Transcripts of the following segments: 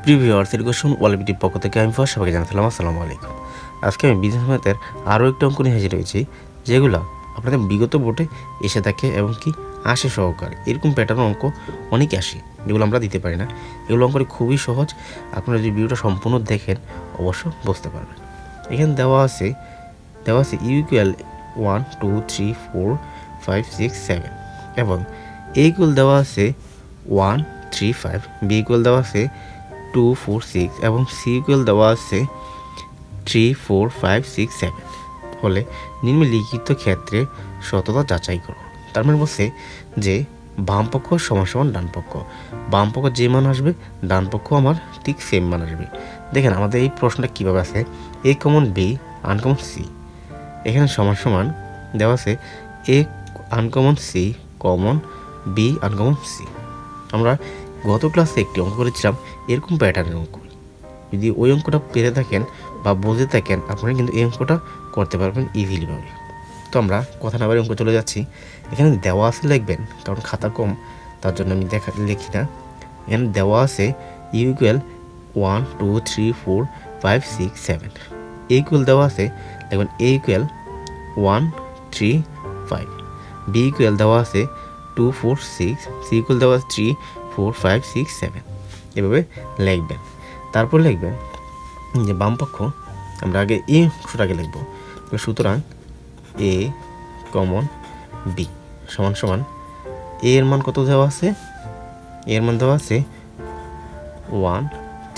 Previewers education ওয়ালবিটির পক্ষ থেকে আমি ফার্স্ট সবাইকে জানালাম আসসালামু আলাইকুম। আজকে আমি বিজনেস ম্যাথের আরও একটা অঙ্ক নিয়ে হাজির হয়েছি, যেগুলো আপনাদের বিগত বোর্ডে এসে থাকে এবং কি আসে সহকারে। এরকম প্যাটার্ন অঙ্ক অনেক আসে, যেগুলো আমরা দিতে পারি না। এগুলো অঙ্ক খুবই সহজ, আপনারা যদি ভিডিওটা সম্পূর্ণ দেখেন অবশ্য বুঝতে পারবেন। এখানে দেওয়া আছে ইউ ইকুয়াল 1 2 3 4 5 6 7 এবং এ ইকুয়াল দেওয়া আছে 1 3 5, বি ইকুয়াল দেওয়া আছে 2 4 6 এবং সি ইকুয়াল দেওয়া আছে 3 4 5 6 7 হলে নিম্নলিখিত ক্ষেত্রে সততা যাচাই করো। তার মানে বলছে যে বাম পক্ষ সমান সমান ডান পক্ষ, বাম পক্ষ যে মান আসবে ডান পক্ষ আমার ঠিক সেম মান আসবে। দেখেন আমাদের এই প্রশ্নটা কীভাবে আছে, A common B uncommon C, এখানে সমান সমান দেওয়া আছে A uncommon C common B uncommon C. আমরা গত ক্লাসে একটি অঙ্ক করেছিলাম এরকম প্যাটার্নের অঙ্ক। যদি ওই অঙ্কটা পেরে থাকেন বা বুঝে থাকেন, আপনারা কিন্তু এই অঙ্কটা করতে পারবেন ইজিলিভাবে। তো আমরা কথা না বলে অঙ্ক চলে যাচ্ছি। এখানে দেওয়া আছে লিখবেন, কারণ খাতা কম তার জন্য আমি লিখি না। এখানে দেওয়া আছে ইউ ইকুয়াল 1 2 3 4 5 6 7, এ ইকুয়াল দেওয়া আছে লিখবেন এ ইকুয়াল 1 3 5, বি ইকুয়াল দেওয়া আছে 2 4 6, সি ইকুয়াল দেওয়া আছে 3 4 5 6 7, এভাবে লিখবেন। তারপর লিখবেন যে বাম পক্ষ আমরা আগে এই অংশটাকে লিখব। সুতরাং এ কমন বি সমান সমান এ এর মান কত দেওয়া আছে, এর মান দেওয়া আছে 1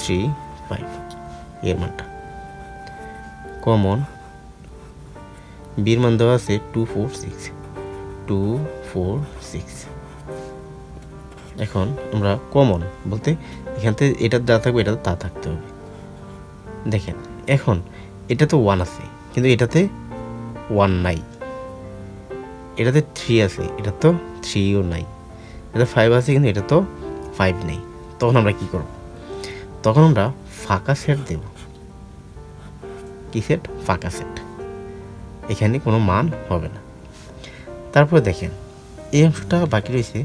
3 5, এর মানটা কমন বির মান দেওয়া আছে 2 4 6 2 4 6। এখন আমরা কমন বলতে এখান থেকে এটা যা থাকবে এটা তা থাকতে হবে। দেখেন এখন এটা তো 1 আছে কিন্তু এটাতে 1 নাই, এটাতে 3 আছে এটা তো 3ও নাই, এটাতে 5 আছে কিন্তু এটা তো 5 নেই। তখন আমরা কি করব, তখন আমরা ফাঁকা সেট দেব। কি সেট? ফাঁকা সেট, এখানে কোনো মান হবে না। তারপরে দেখেন এই অংশটা বাকি রয়েছে,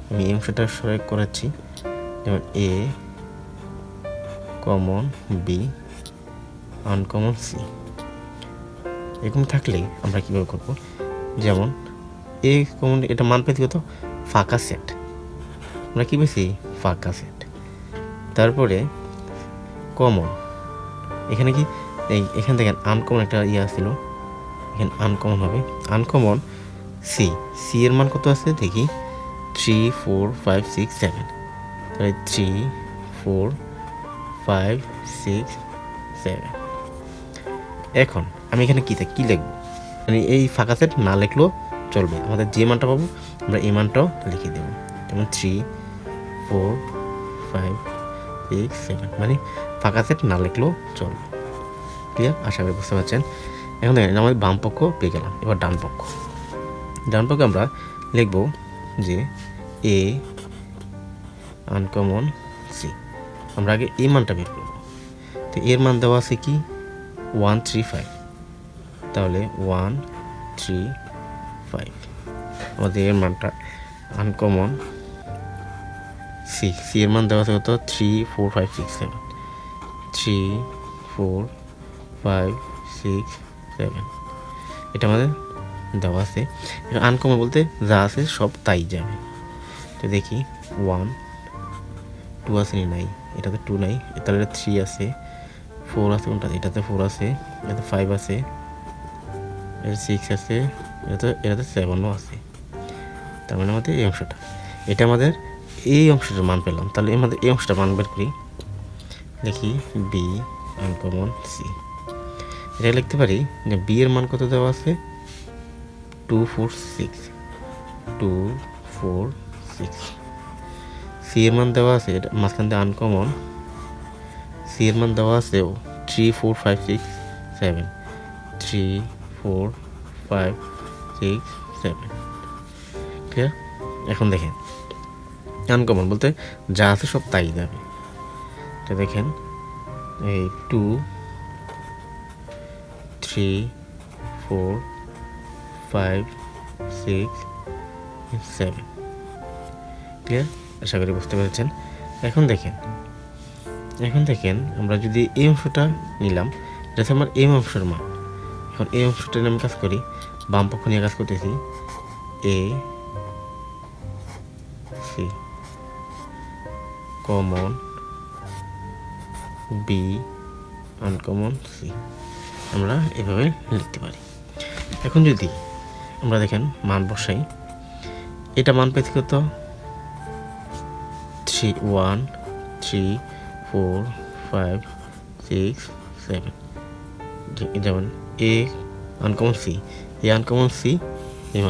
আমি এই অংশটা সরাই করাচ্ছি। যেমন এ কমন বি আনকমন সি, এরকম থাকলে আমরা কীভাবে করব, যেমন এ কমন এটা মান পেতে কত ফাঁকা সেট, আমরা কী পেয়েছি ফাঁকা সেট। তারপরে কমন এখানে কি এখান থেকে আনকমন একটা আসছিল, এখানে আনকমন হবে আনকমন সি, সি এর মান কত আছে দেখি 3 4 5 6 7, তাহলে 3 4 5 6 7। এখন আমি এখানে কী লিখব, মানে এই ফাঁকা সেট না লিখলেও চলবে, আমাদের যে মানটা পাবো আমরা এই মানটাও লিখে দেব। যেমন 3 4 5 6 7, মানে ফাঁকা সেট না লিখলেও চলবে। ক্লিয়ার? আশা করি বুঝতে পারছেন। এখন দেখেন আমাদের বাম পক্ষ পেয়ে গেলাম, এবার ডান পক্ষ। ডান পক্ষে আমরা লিখব যে এ আনকমন সি, আমরা আগে এই মানটা বের করব। তো এর মান দেওয়া আছে কি 1 3 5, তাহলে 1 3 5 আমাদের এর মানটা আনকমন সি, সি এর মান দেওয়া আছে কত 3 4 5 6 7, 3 4 5 6 7, এটা আমাদের দেওয়া আছে। আনকমন বলতে যা আছে সব তাই যাবে। তো দেখি 1 2 আছে নাই, এটাতে 2 নাই, তাহলে এটা 3 আছে, 4 আছে কোনটা, এটাতে 4 আছে, এটাতে 5 আছে, এটা 6 আছে, এটাতে 7ও আছে। তার মানে আমাদের এই অংশটা, এটা আমাদের এই অংশটার মান পেলাম। তাহলে আমাদের এই অংশটা মান বের করি, দেখি বি আনকমন সি। এটা লিখতে পারি যে বি এর মান কত দেওয়া আছে 2 4 6 2 4 6, সি এর মান দেওয়া আছে এটা মাঝখান দিয়ে আনকমন, সি এর মান দেওয়া আছে 3 4 5 6 7 3 4 5 6 7। ক্লিয়ার? এখন দেখেন আনকমন বলতে যা আছে সব তাই যাবে। তো দেখেন এই 2 3 4 5 6 7। ক্লিয়ার? আশা করি বুঝতে পেরেছেন। এখন দেখেন এখন দেখেন আমরা যদি এই অংশটা নিলাম, এটা হচ্ছে আমার এই অংশের মান। এখন এই অংশটা নিয়ে আমি কাজ করি, বাম পক্ষ নিয়ে কাজ করতেছি, A C common, B uncommon, C, আমরা এভাবে লিখতে পারি। এখন যদি আমরা দেখেন মান বসাই, এটা মান পেয়েছি কত, 3 1 3 4 5 6 7, যেমন এ আনকমন সি, এ আনকমন সি, এই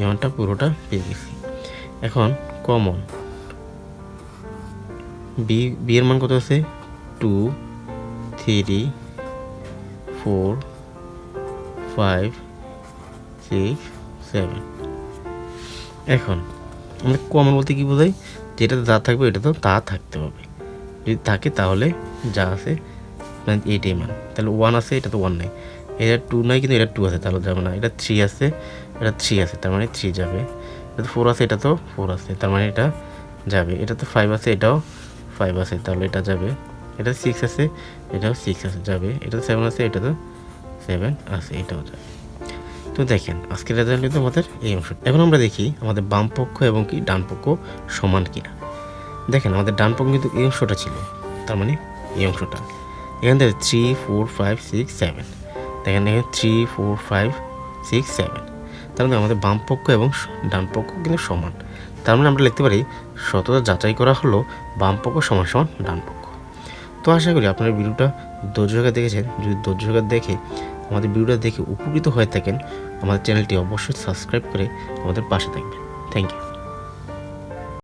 মানটা পুরোটা পেয়ে গেছি। এখন কমন বি এর মান কত আছে, 2 3 4 5 6 7। এখন আমরা কমন বলতে কি বোঝাই, যেটাতে যা থাকবে এটা তো তা থাকতে হবে, যদি থাকে তাহলে যা আছে মানে এইটাই মান। তাহলে 1 আছে, এটা তো 1 নাই, এটা 2 নাই কিন্তু এটা 2 আছে, তাহলে যাবে না। এটা 3 আছে, এটা 3 আছে, তার মানে 3 যাবে। এটা তো 4 আছে, এটা তো 4 আছে, তার মানে এটা যাবে। এটা তো 5 আছে, এটাও 5 আছে, তাহলে এটা যাবে। এটা 6 আছে, এটাও 6 আছে, যাবে। এটা তো 7 আছে, এটা তো 7 আছে, এটাও যাবে। তো দেখেন আজকের রেজাল্ট কিন্তু আমাদের এই অংশটা। এখন আমরা দেখি আমাদের বাম পক্ষ এবং কি ডান পক্ষ সমান কিনা। দেখেন আমাদের ডান পক্ষ কিন্তু এই অংশটা ছিল, তার মানে এই অংশটা। এখান থেকে 3 4 5 6 7, দেখেন এখানে 3 4 5 6 7, তার মানে আমাদের বাম পক্ষ এবং ডান পক্ষ কিন্তু সমান। তার মানে আমরা লিখতে পারি সততা যাচাই করা হলো বাম পক্ষ সমান সমান ডান পক্ষ। তো আশা করি আপনারা ভিডিওটা ধৈর্য সহকারে দেখেছেন। যদি ধৈর্য সহকারে দেখে আমাদের ভিডিওটা দেখে উপকৃত হয়ে থাকেন, আমাদের চ্যানেলটি অবশ্যই সাবস্ক্রাইব করে আমাদের পাশে থাকবেন। Thank you.